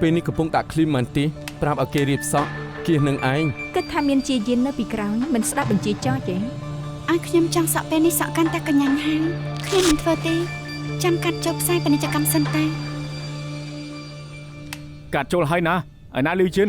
ពេលនេះកំពុងដាក់ឃ្លីម៉ាន់ទីប្រាប់ឲ្យគេរៀបសក់គៀសនឹងឯងគិតថាមានជាយាននៅពីក្រោយមិនស្ដាប់បញ្ជាចោះទេឲ្យខ្ញុំចង់សក់ពេលនេះសក់កាន់តែកញ្ញាញហើយខ្ញុំមិនធ្វើទេចាំកាត់ចុះផ្សាយពាណិជ្ជកម្មសិនតែកាត់ចូលហើយណាឯណាលីជិន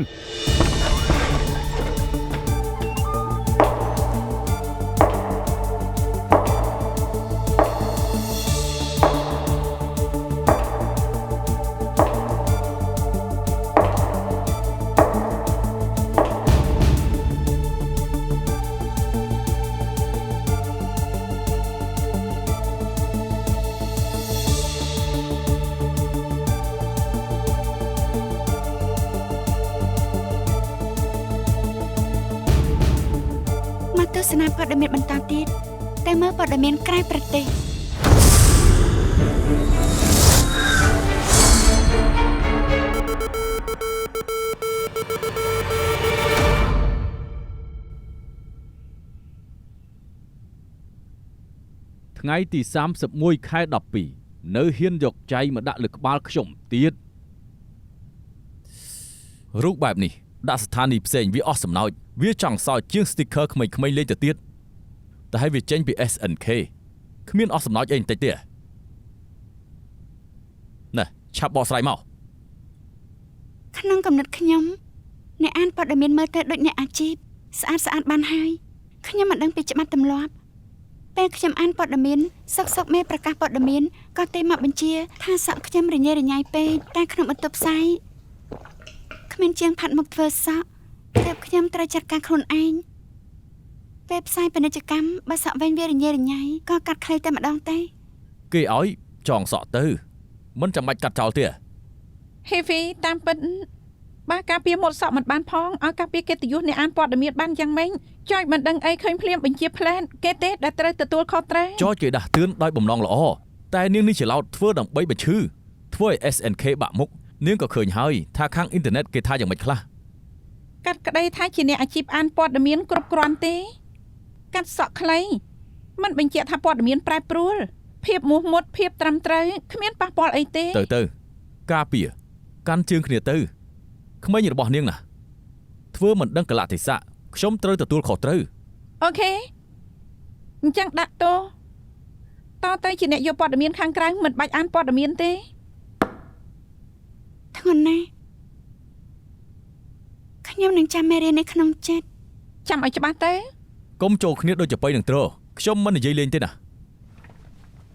ទស្សនាព័ត៌មានបន្តទៀតតែមើលព័ត៌មានក្រៅប្រទេសថ្ងៃទី31 ខែ 12 នៅហ៊ានយកចៃមកដាក់លើក្បាលខ្ញុំទៀតរូបបែបនេះដាក់ស្ថានីយ៍ផ្សេងវាអស់សំណោចវាចង់សើចជាង sticker ក្មេងៗលេងទៅទៀតតែឲ្យវាចេញពី SNK គ្មានអស់សំណោចអីបន្តិចទេណែឆាប់បកស្រាយមកក្នុងកំណត់ខ្ញុំអ្នកអានព័ត៌មានមើលទៅដូចអ្នកអាជីពស្អាតបានហើយខ្ញុំមិនដឹងពីច្បាប់ទម្លាប់ពេលខ្ញុំអានព័ត៌មានសុកមេប្រកាសព័ត៌មានក៏ទេមកបញ្ជាថាសក់ខ្ញុំរញ៉េរញ៉ៃពេកតែក្នុងបន្ទប់ផ្សាយគ្មានជាងផាត់មុខធ្វើសក់តែខ្ញុំត្រូវចាត់ការខ្លួនឯងពេលផ្សាយពាណិជ្ជកម្មបើសក់វិញវារញ៉េរញ៉ៃក៏កាត់ខ្លីតែម្ដងទេគេឲ្យចងសក់ទៅមិនចាំបាច់កាត់ចោលទេហេវីតាមពិតបើការពារមុតសក់មិនបានផងឲ្យការពារកិត្តិយសអ្នកអានព័ត៌មានបានយ៉ាងម៉េចចុចមិនដឹងអីឃើញភ្លាមបញ្ជាផ្លែនគេទេដែលត្រូវទទួលខុសត្រូវចុចគេដាស់តឿនដោយបំណងល្អតែនាងនេះច្រឡោតធ្វើដើម្បីបញ្ឈឺធ្វើឲ្យ SNK បាក់មុខនាងក៏ឃើញហើយថាខាងអ៊ីនធឺណិតគេថាយ៉ាងម៉េចខ្លះកាត់ក្តីថាជាអ្នកអាជីពអានព័ត៌មានគ្រប់គ្រាន់ទេកាត់សក់ខ្លីមិនបញ្ជាក់ថាព័ត៌មានប្រែប្រួលភាពមោះមុតភាពត្រឹមត្រូវគ្មានប៉ះពាល់អីទេទៅការពារកាន់ជើងគ្នាទៅក្មេងរបស់នាងណាធ្វើមិនដឹងកលៈទេសៈខ្ញុំត្រូវទទួលខុសត្រូវអូខេអញ្ចឹងដាក់ទោសតទៅជាអ្នកយកព័ត៌មានខាងក្រៅមិនបាច់អានព័ត៌មានទេធ្ងន់ណាស់ខ្ញុំនឹងចាំមេរៀននៅក្នុងចិត្តចាំឲ្យច្បាស់ទៅកុំចូលគ្នាដូចចប៉ីនឹងត្រខ្ញុំមិននិយាយលេងទេណា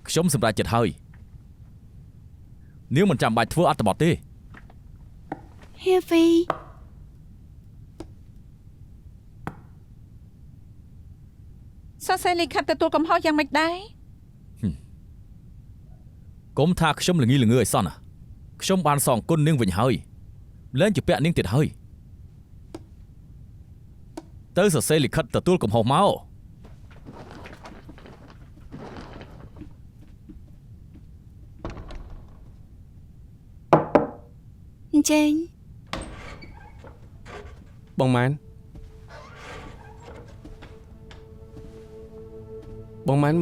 ខ្ញុំសម្រេចចិត្តហើយនាងមិនចាំបាច់ធ្វើអត្ថបទទេហេវីសរសេរលិខិតទទួលកំហុសយ៉ាងម៉េចដែរកុំថាខ្ញុំល្ងីល្ងើឲ្យសោះណាខ្ញុំបានសងគុណនាងវិញហើយលែងជាពាក់នាងទៀតហើយទៅសរសេរលិខិតទទួលកំហុសមកចេញបងម៉ែន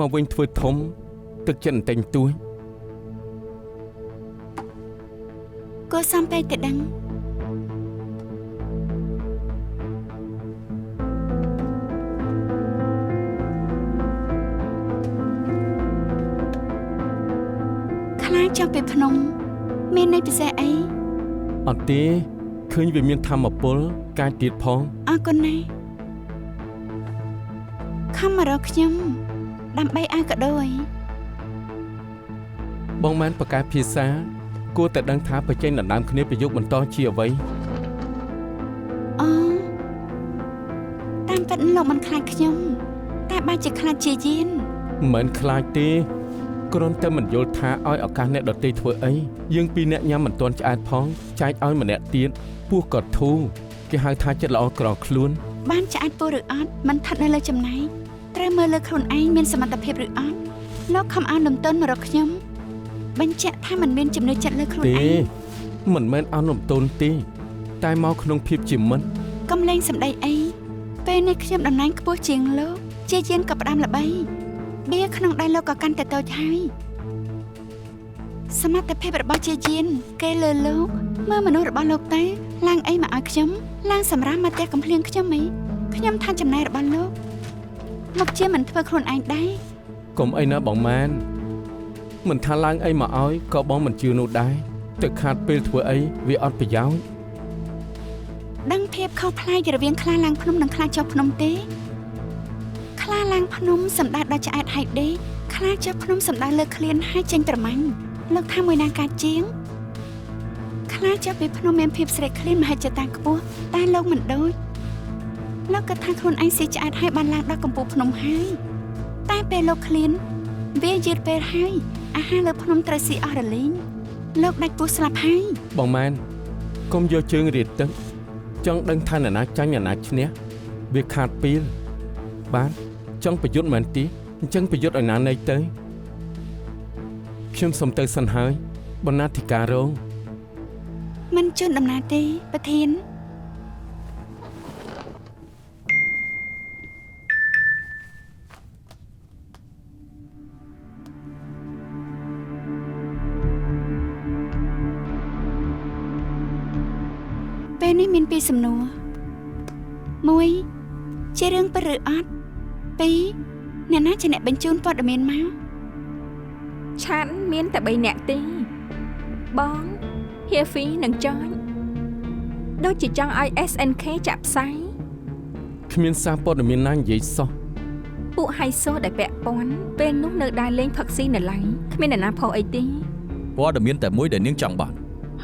មកវិញធ្វើធំទឹកចិត្តតែងទួយក៏សំពេកទៅដឹងខ្លាចចង់ទៅភ្នំមានន័យពិសេសអីអត់ទេឃើញវាមានធម្មពលកាយទៀតផងអរគុណណាស់ខំមករកខ្ញុំដើម្បីឲ្យកាដូអីបងម៉ែនប្រកាសភាសាគួរតែដឹងថាបច្ចេកដណ្ដើមគ្នាប្រយុទ្ធបន្តជាអ្វីអូតាមពិតលោកមិនខ្លាចខ្ញុំតែបើជាខ្លាចជាយានមិនខ្លាចទេគ្រាន់តែមិនយល់ថាឲ្យឱកាសអ្នកដទៃធ្វើអីយើងពីរអ្នកញ៉ាំមិនទាន់ឆ្អែតផងចែកឲ្យម្នាក់ទៀតពោះក៏ធូរគេហៅថាចិត្តល្អក្រខ្លួនបានឆ្អែតពោះឬអត់មិនស្ថិតនៅលើចំណែកត្រូវមើលលើខ្លួនឯងមានសមត្ថភាពឬអត់លោកខំឲ្យនំទន់មករកខ្ញុំបញ្ជាក់ថាមិនមានចំណុចចិត្តលើខ្លួនឯងទេមិនមែនឲ្យនំទន់ទេតែមកក្នុងភាពជាមិត្តកុំលេងសម្ដីអីពេលនេះខ្ញុំតំណែងខ្ពស់ជាងលោកជាយានក៏ផ្ដាំល្បីបៀក្នុងដៃលោកក៏កាន់តែតូចហើយ សមត្ថភាពរបស់ជាយានគេលើលោកមើលមនុស្សរបស់លោកទៅឡើងអីមកឲ្យខ្ញុំឡើងសម្រាប់មកផ្ទះកំភ្លៀងខ្ញុំអីខ្ញុំថាចំណាយរបស់លោកមកជាមិនធ្វើខ្លួនឯងដែរ កុំអីណាបងម៉ែនមិនថាឡើងអីមកឲ្យក៏បងមិនជឿនោះដែរទៅខាតពេលធ្វើអីវាអត់ប្រយោជន៍ ដឹងភាពខុសប្លែករវាងខ្លាឡើងភ្នំនិងខ្លាចុះភ្នំទេខ្លាឡើងភ្នំសំដៅដល់ឆ្អែតហើយដេកខ្លាចុះភ្នំសំដៅលើឃ្លានហើយចេញប្រមាញ់លោកថាមួយណាកាជាងខ្លាចុះពីភ្នំមានភាពស្រេកឃ្លានមហិច្ឆតាខ្ពស់តែលោកមិនដូចលោកគិតថាខ្លួនឯងស៊ីឆ្អែតហើយបានឡើងដល់កំពូលភ្នំហើយតែពេលលោកឃ្លានវាយឺតពេលហើយអាហារលើភ្នំត្រូវស៊ីអស់រលីងលោកដាច់ពោះស្លាប់ហើយ បងម៉ែនកុំយកជើងរៀតទឹកចង់ដឹងថាអ្នកណាចាញ់អ្នកណាឈ្នះវាខាតពេលបាទចង់ប្រយុទ្ធមែនទេអញ្ចឹងប្រយុទ្ធឲ្យណាណៃទៅខ្ញុំសុំទៅសិនហើយបណ្ណាធិការរង មិនជន់ដំណើរទេប្រធានពេលនេះមានពីរសំណួរ1ជារឿងពិតឬអត់2អ្នកណាជាអ្នកបញ្ជូនព័ត៌មានមក ឆានមានតែ3នាក់ទេបងហៀហ្វីនិងចយដូចជាចង់ឲ្យ SNK ចាក់ផ្សាយ គ្មានសារព័ត៌មានណានិយាយសោះ ពួកហៃសូដែលពាក់ព័ន្ធពេលនោះនៅដើរលេងផឹកស៊ីនៅឡៃគ្មានអ្នកណាផុសអីទេ ព័ត៌មានតែមួយដែលនាងចង់បាន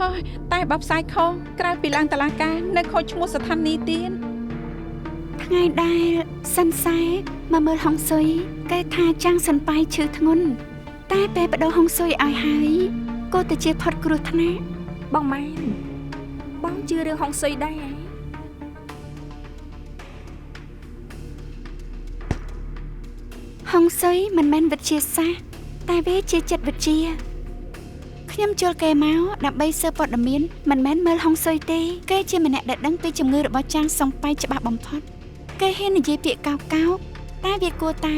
ហើយតែបើផ្សាយខុសក្រៅពីឡើងតុលាការនៅខូចឈ្មោះស្ថានីយ៍ទៀត ថ្ងៃដែលសិនសែមកមើលហុងស៊ុយគេថាចាំងសិនប៉ៃឈឺធ្ងន់តែពេលបដូរហុងស៊ុយឲ្យហើយក៏ទៅជាផុតគ្រោះថ្នាក់ បងម៉ែនបងជឿរឿងហុងស៊ុយដែរ ហុងស៊ុយមិនមែនវិទ្យាសាស្ត្រតែវាជាចិត្តវិទ្យាខ្ញុំចូលគេមកដើម្បីស៊ើបព័ត៌មានមិនមែនមើលហុងស៊ុយទេគេជាម្នាក់ដែលដឹងពីជំងឺរបស់ចាំងសុងប៉ៃច្បាស់បំផុតគេហ៊ាននិយាយពាក្យកោកតែវាគួរតែ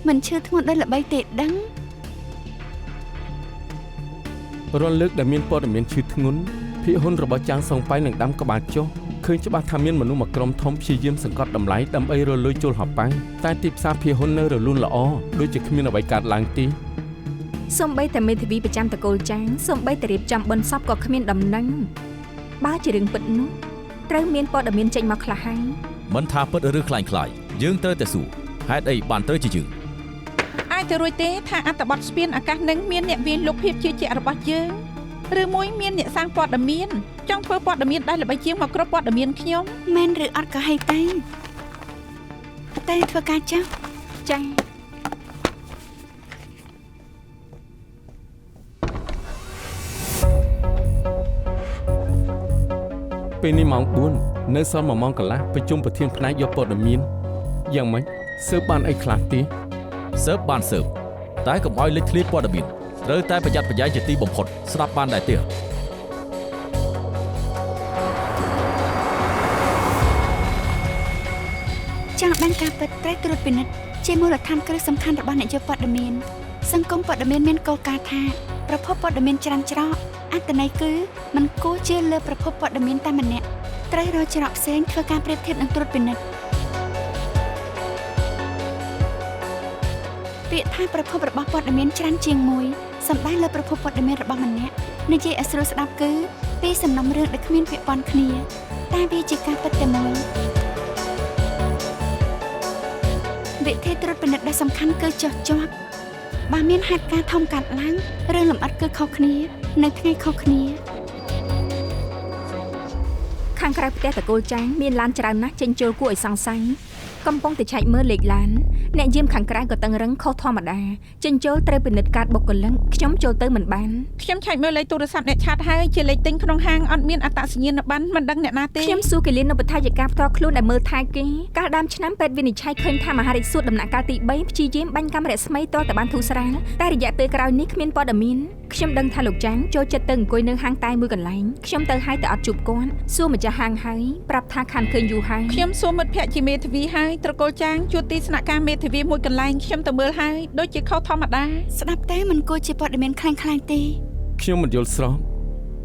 មិនឈឺធ្ងន់ដោយល្បីទេដឹង រាល់លើកដែលមានព័ត៌មានឈឺធ្ងន់ភាគហ៊ុនរបស់ចាងសុងប៉ៃនឹងដាំក្បាលចុះឃើញច្បាស់ថាមានមនុស្សមួយក្រុមធំព្យាយាមសង្កត់តម្លៃដើម្បីរលួយជលហប៉ៃតែទីផ្សារភាគហ៊ុននៅរលូនល្អដូចជាគ្មានអ្វីកើតឡើងទេ សំបីតែមេធាវីប្រចាំតកូលចាងសំបីតែរៀបចំបិណ្ឌសពក៏គ្មានដំណឹងបើជារឿងពិតនោះត្រូវមានព័ត៌មានចេញមកខ្លះហើយ មិនថាពិតឬខ្លាំងយើងត្រូវតែសួរហេតុអីបានត្រូវជាយើង អាចទៅរួចទេថាអត្តបទស្ពានអាកាសនឹងមានអ្នកវាយលុកភាពជឿជាក់របស់យើងឬមួយមានអ្នកសាងព័ត៌មានចង់ធ្វើព័ត៌មានដែលល្បីជាងមកគ្រប់ព័ត៌មានខ្ញុំ មែនឬអត់ក៏ហីតែធ្វើការចាស់ ចា៎ ពេលនេះម៉ោង 4 នៅសល់1ម៉ោងកន្លះប្រជុំប្រធានផ្នែកយកព័ត៌មានយ៉ាងម៉េចស៊ើបបានអីខ្លះទេ ស៊ើបបានស៊ើបតែកុំឲ្យលេចធ្លាយព័ត៌មានត្រូវតែប្រយ័ត្នប្រយែងជាទីបំផុតស្ដាប់បានដែរទេ ចង់ដឹងការពិតត្រូវត្រួតពិនិត្យជាមូលដ្ឋានគ្រឹះសំខាន់របស់អ្នកយកព័ត៌មានសង្គមព័ត៌មានមានគោលការណ៍ថាប្រភពព័ត៌មានច្រើនច្រកអត្ថន័យគឺមិនគួរជឿលើប្រភពព័ត៌មានតែម្នាក់ត្រូវរកច្រកផ្សេងធ្វើការប្រៀបធៀបនិងត្រួតពិនិត្យពាក្យថាប្រភពរបស់ព័ត៌មានច្រើនជាងមួយសំដៅលើប្រភពព័ត៌មានរបស់ម្នាក់និយាយឲ្យស្រួលស្ដាប់គឺពីសំណុំរឿងដែលគ្មានពាក្យប៉ុនគ្នាតែវាជាការពិតតែមួយវិធីត្រួតពិនិត្យដែលសំខាន់គឺចោះជាប់បើមានហេតុការណ៍ធំកាត់ឡើងរឿងលម្អិតគឺខុសគ្នានៅថ្ងៃខុសគ្នា ខាងក្រៅផ្ទះតកូលចាងមានឡានច្រើនណាស់ចេញចូលគួរឲ្យសង្ស័យកំពុងតែឆែកមើលលេខឡានអ្នកយាមខាងក្រៅក៏តឹងរឹងខុសធម្មតាចេញចូលត្រូវពិនិត្យកាតបុគ្គលិកខ្ញុំចូលទៅមិនបានខ្ញុំឆែកមើលលេខទូរស័ព្ទអ្នកឆាតហើយជាលេខទិញក្នុងហាងអត់មានអត្តសញ្ញាណប័ណ្ណមិនដឹងអ្នកណាទេខ្ញុំសួរគេលៀននៅបឋាយិកាផ្ទាល់ខ្លួនដែលមើលថែគេកាលដើមឆ្នាំពេទ្យវិនិច្ឆ័យឃើញថាមហារាជសួរដំណាក់កាលទី3ព្យាយាមបាញ់កាំរស្មីទាល់តែបានធូរស្រាលតែរយៈពេលក្រោយនេះគ្មានព័ត៌មានខ្ញុំដឹងថាលោកចាងចូលចិត្តទៅអង្គុយនៅហាងតែមួយកន្លែងខ្ញុំទៅហើយតែអត់ជួបគាត់សួរម្ចាស់ហាងហើយប្រាប់ថាខានឃើញយូរហើយខ្ញុំសួរមិត្តភក្តិជាមេធាវីហើយត្រកូលចាងជួបទីស្នាក់ការមេ ធីវីមួយកន្លែងខ្ញុំទៅមើលហើយដូចជាខុសធម្មតា ស្ដាប់តែមិនគួរជាព័ត៌មានខ្លាំងៗទេ ខ្ញុំមិនយល់ស្រប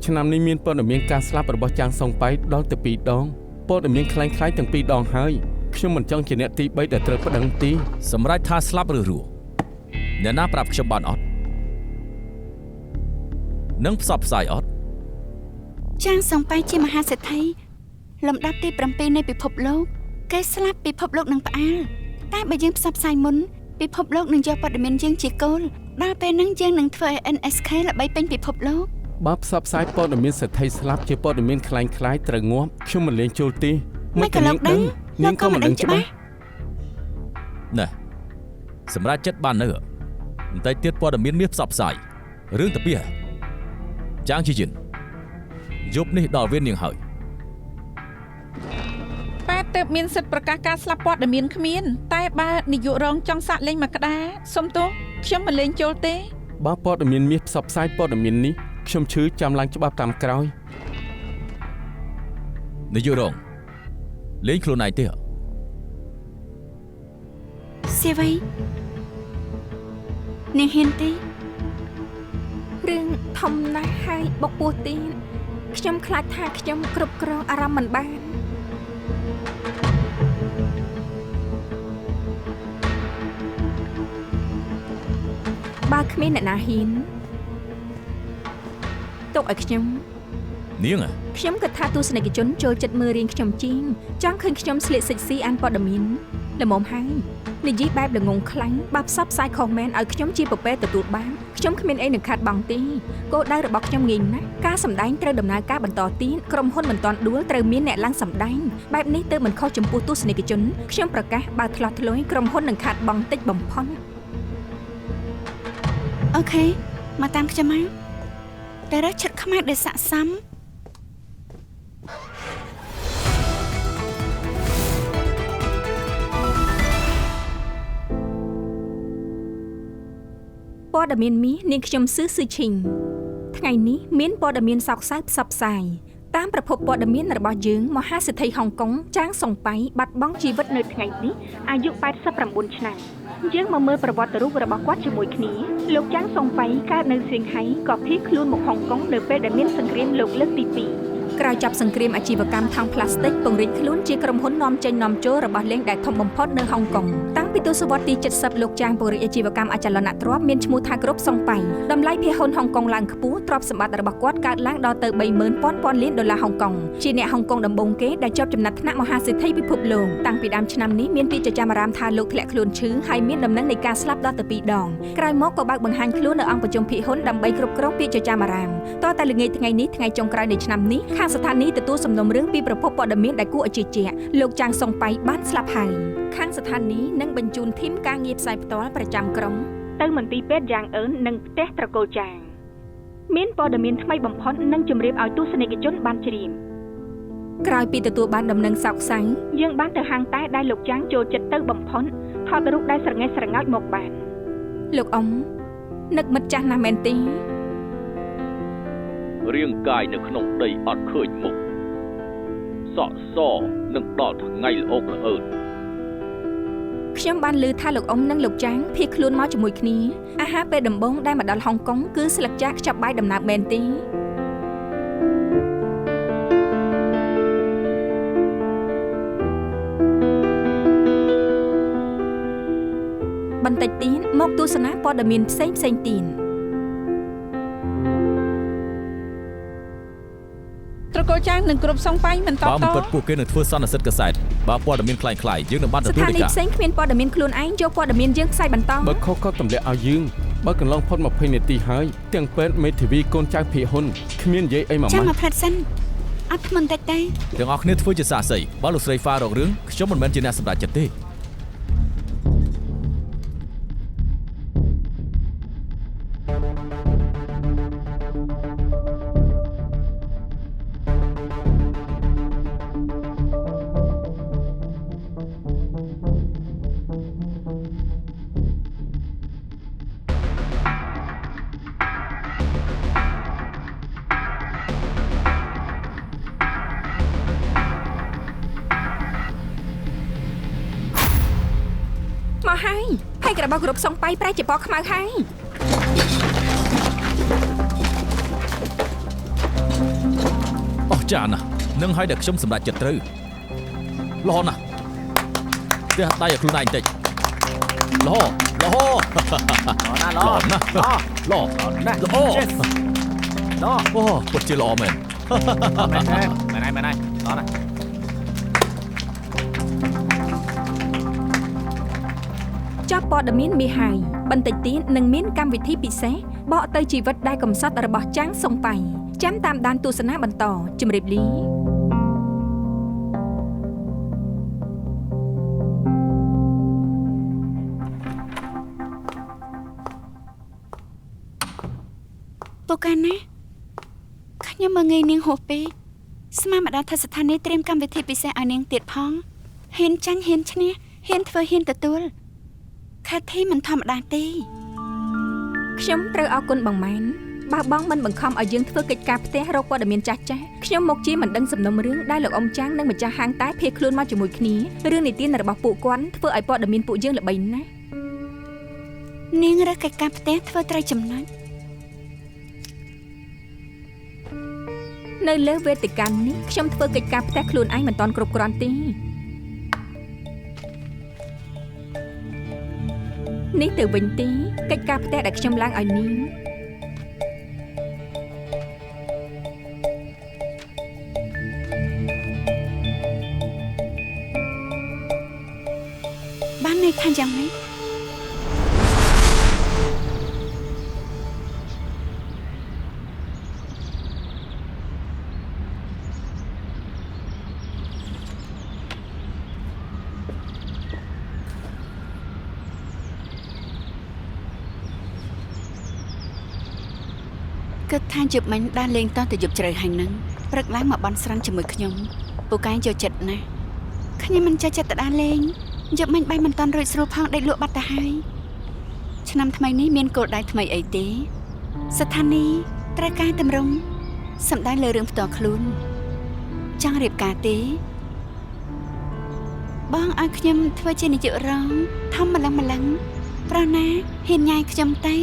ឆ្នាំនេះមានព័ត៌មានការស្លាប់របស់ចាងសុងប៉ៃដល់ទៅ2ដងព័ត៌មានខ្លាំងៗទាំង2ដងហើយខ្ញុំមិនចង់ជាអ្នកទី3ដែលត្រូវប្តឹងទី សម្រាប់ថាស្លាប់ឬរស់អ្នកណាប្រាប់ខ្ញុំបានអត់នឹងផ្សព្វផ្សាយអត់ ចាងសំប៉ៃជាមហាសេដ្ឋីលំដាប់ទី7នៃពិភពលោកគេស្លាប់ពិភពលោកនឹងផ្អើលតែបើយើងផ្សព្វផ្សាយមុនពិភពលោកនឹងយកព័ត៌មានយើងជាគោលដល់ពេលហ្នឹងយើងនឹងធ្វើឲ្យ NSK ល្បីពេញពិភពលោក បើផ្សព្វផ្សាយព័ត៌មានសេដ្ឋីស្លាប់ជាព័ត៌មានខ្លាំងៗត្រូវងាប់ខ្ញុំមិនលេងចូលទេ មិនក៏លោកដឹង នាងក៏មិនដឹងច្បាស់ ណែសម្រាប់ចិត្តបាននៅបន្តិចទៀតព័ត៌មានមានផ្សព្វផ្សាយរឿងតាពីចាងជីជីនយប់នេះដល់វេននាងហើយ ប៉ែទៅមានសិទ្ធិប្រកាសការស្លាប់ព័ត៌មានគ្មានតែបើនាយករងចង់សាក់លេងមកក្តារសុំទោសខ្ញុំមិនលេងចូលទេ បើព័ត៌មានមានផ្សព្វផ្សាយព័ត៌មាននេះខ្ញុំឈឺចាំឡើងច្បាប់តាមក្រោយ នាយករងលេងខ្លួនឯងទេ សៀវៃនាងហ៊ានទេ រឿងធំណាស់ហើយបុកពោះទៀតខ្ញុំខ្លាចថាខ្ញុំគ្រប់គ្រងអារម្មណ៍មិនបានបើគ្មានអ្នកណាហ៊ានទុកឲ្យខ្ញុំ នាង ខ្ញុំគិតថាទស្សនិកជនចូលចិត្តមើលរឿងខ្ញុំជាងចង់ឃើញខ្ញុំស្លៀកសិចស៊ីអានព័ត៌មានល្មមហើយនិយាយបែបល្ងងខ្លាំងបើផ្សព្វផ្សាយខុសមែនឲ្យខ្ញុំជាប្រពែទទួលបានខ្ញុំគ្មានអីនឹងខាត់បងទេគោលដៅរបស់ខ្ញុំងាយណាស់ការសម្ដែងត្រូវដំណើរការបន្តទៀតក្រុមហ៊ុនមិនទាន់ដួលត្រូវមានអ្នកឡើងសម្ដែងបែបនេះទើបមិនខុសចំពោះទស្សនិកជនខ្ញុំប្រកាសបើឆ្លោះឆ្លួយក្រុមហ៊ុននឹងខាត់បងតិចបំផុត អូខេមកតាមខ្ញុំមកតែរកឈិតខ្មែរដែលស័ក្តិសម ព័ត៌មានមាសនាងខ្ញុំស៊ឺស៊ឺឈីងថ្ងៃនេះមានព័ត៌មានសោកសៅផ្សព្វផ្សាយតាមប្រភពព័ត៌មានរបស់យើងមហាសេដ្ឋីហុងកុងចាងសុងប៉ៃបាត់បង់ជីវិតនៅថ្ងៃនេះអាយុ89ឆ្នាំ យើងមកមើលប្រវត្តិរូបរបស់គាត់ជាមួយគ្នាលោកចាងសុងប៉ៃកើតនៅសៀងហៃក៏ភៀសខ្លួនមកហុងកុងនៅពេលដែលមានសង្គ្រាមលោកលើកទី 2 ក្រោយចប់សង្គ្រាមអាជីវកម្មថង់ផ្លាស្ទិកពង្រីកខ្លួនជាក្រុមហ៊ុននាំចេញនាំចូលរបស់លេងដែលធំបំផុតនៅហុងកុងតាំងពីទសវត្សរ៍ទី 70 លោកចាងពង្រីកអាជីវកម្មអចលនទ្រព្យមានឈ្មោះថាគ្រប់សុងប៉ៃតម្លៃភាគហ៊ុនហុងកុងឡើងខ្ពស់ទ្រព្យសម្បត្តិរបស់គាត់កើតឡើងដល់ទៅ 30,000 លានដុល្លារហុងកុងជាអ្នកហុងកុងដំបូងគេដែលជាប់ចំណាត់ថ្នាក់មហាសេដ្ឋីពិភពលោកតាំងពីដើមឆ្នាំនេះមានពាក្យចចាមអារាមថាលោកធ្លាក់ខ្លួនឈឺហើយមានដំណឹងនៃការស្លាប់ដល់ទៅ 2 ដងក្រោយមកក៏បើកបង្ហាញខ្លួននៅអង្គប្រជុំភាគហ៊ុនដើម្បីគ្រប់គ្រងពាក្យចចាមអារាមតតែល្ងាចថ្ងៃនេះថ្ងៃចុងក្រោយនៃឆ្នាំនេះខាងស្ថានីយ៍ទទួលសំណុំរឿងពីប្រភពព័ត៌មានដែលគួរឲ្យជឿជាក់លោកចាងសុងប៉ៃបានស្លាប់ហើយខាងស្ថានីយ៍នឹងបញ្ជូនធីមការងារផ្សាយផ្ទាល់ប្រចាំក្រុងទៅមន្ទីរពេទ្យយ៉ាងអឺននិងផ្ទះត្រកូលចាងមានព័ត៌មានថ្មីបំផុតនិងជម្រាបឲ្យទស្សនិកជនបានជ្រាបក្រោយពីទទួលបានដំណឹងសោកសៅយើងបានទៅហាងតែដែលលោកចាងចូលចិត្តទៅបំផុតថតរូបដែលស្រងេះស្រងោចមកបានលោកអ៊ំនឹកមិត្តចាស់ណាស់មែនទេ រាងកាយនៅក្នុងដីអត់ឃើញមុខសក់សនឹងដល់ថ្ងៃល្អកល្អើត ខ្ញុំបានឮថាលោកអ៊ំនិងលោកចាងភៀសខ្លួនមកជាមួយគ្នាអាហារពេលដំបូងដែលមកដល់ហុងកុងគឺស្លឹកចាស់ខ្ចប់បាយដំណើបមែនទេបន្តិចទៀតមកទស្សនាព័ត៌មានផ្សេងៗទៀត ត្រកូលចាងនឹងគ្រប់សុងប៉ៃមិនត បើ ត មិនពិតពួកគេនឹងធ្វើសន្និសិទកាសែតបើព័ត៌មានខ្លាំងៗយើងនឹងបាន ស្ ទទួល ថា ដី នីយ៍ កា ផ្សេងគ្មានព័ត៌មានខ្លួនឯងយកព័ត៌មានយើងផ្សាយបន្ត បើខុសក៏ទម្លាក់ឲ្យយើងបើកន្លងផុត20នាទីហើយទាំងពេទ្យមេធាវីកូនចៅភីហ៊ុនគ្មាននិយាយអីមួយ ចាំ ម៉ា មក ត់ ផ្លាត់សិនអត់ធ្ងន់តិចទេ ទាំងអស់គ្នាធ្វើជាសាស័យបើលោកស្រីហ្វារករឿងខ្ញុំមិនមែនជាអ្នកសម្រេចចិត្តទេ ករបស់គ្រប់សុងប៉ៃប្រែជាពណ៌ខ្មៅហើយ អស់ចាណាស់នឹងឲ្យតែខ្ញុំសម្រេចចិត្តត្រូវល្អណាស់ទះដៃឲ្យខ្លួនឯងបន្តិចល្អល្អណាស់ល្អណាស់ល្អអូពិតជាល្អមែន មែនហើយល្អណាស់ ចប់ព័ត៌មានមាសហើយបន្តិចទៀតនឹងមានកម្មវិធីពិសេសបកទៅជីវិតដែលកំសត់របស់ចាងសុងប៉ៃចាំតាមដានទស្សនាបន្តជម្រាបលា ពូកាណាខ្ញុំមើងងាយនាងហួសពេកស្មានម្ដងថាស្ថានីយ៍ត្រៀមកម្មវិធីពិសេសឲ្យនាងទៀតផងហ៊ានចាញ់ហ៊ានឈ្នះហ៊ានធ្វើហ៊ានទទួលខាធីមិនធម្មតាទេ ខ្ញុំត្រូវអរគុណបងម៉ែនបើបងមិនបង្ខំឲ្យយើងធ្វើកិច្ចការផ្ទះរកព័ត៌មានចាស់ខ្ញុំមកជាមិនដឹងសំណុំរឿងដែលលោកអ៊ំចាងនិងម្ចាស់ហាងតែភៀសខ្លួនមកជាមួយគ្នារឿងនីតិរបស់ពួកគាត់ធ្វើឲ្យព័ត៌មានពួកយើងល្បីណាស់ នាងរើសកិច្ចការផ្ទះធ្វើត្រូវចំណុច នៅលើវេទិកានេះខ្ញុំធ្វើកិច្ចការផ្ទះខ្លួនឯងមិនតាន់គ្រប់គ្រាន់ទេនេះទៅវិញទេកិច្ចការផ្ទះដែលខ្ញុំឡើងឲ្យនាង បានន័យថាយ៉ាងម៉េច គិតថាយប់មិញបានលេងតោះទៅយប់ជ្រៅហើយនឹងព្រឹកឡើងមកបន់ស្រន់ជាមួយខ្ញុំពូកែចូលចិត្តណាស់ខ្ញុំមិនចេះចិត្តទៅដានលេងយប់មិញបាយមិនតាន់រួចស្រួលផងដេកលក់បាត់ទៅហើយឆ្នាំថ្មីនេះមានគោលដៅថ្មីអីទេស្ថានីយ៍ត្រូវការតម្រង់សម្ដែងលើរឿងផ្ទាល់ខ្លួនចង់រៀបការទេបងឲ្យខ្ញុំធ្វើជានាយករងធំម្លឹងប្រណាហ៊ានញ៉ាយខ្ញុំទេ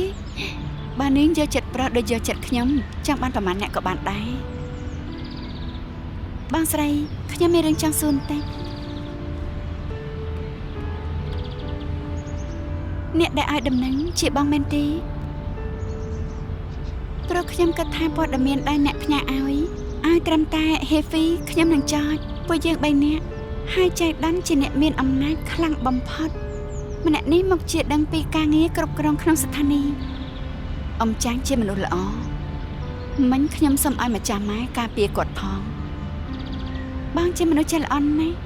បើនាងយកចិត្តប្រុសដូចយកចិត្តខ្ញុំចង់បានប្រមាណអ្នកក៏បានដែរបងស្រីខ្ញុំមានរឿងចង់សួរបន្តិចអ្នកដែលឲ្យដំណឹងជាបងមែនទេព្រោះខ្ញុំគិតថាព័ត៌មានដែលអ្នកផ្ញើឲ្យត្រឹមតែ Heavy ខ្ញុំនឹងចោទពួកយើង3នាក់ហើយចៃដាន់ជាអ្នកមានអំណាចខ្លាំងបំផុតម្នាក់នេះមកជាដឹងពីការងារគ្រប់គ្រងក្នុងស្ថានីយ៍អ៊ំចាងជាមនុស្សល្អមិញខ្ញុំសូមឲ្យម្ចាស់ម៉ែការពារគាត់ផងបងជាមនុស្សចេះល្អណាស់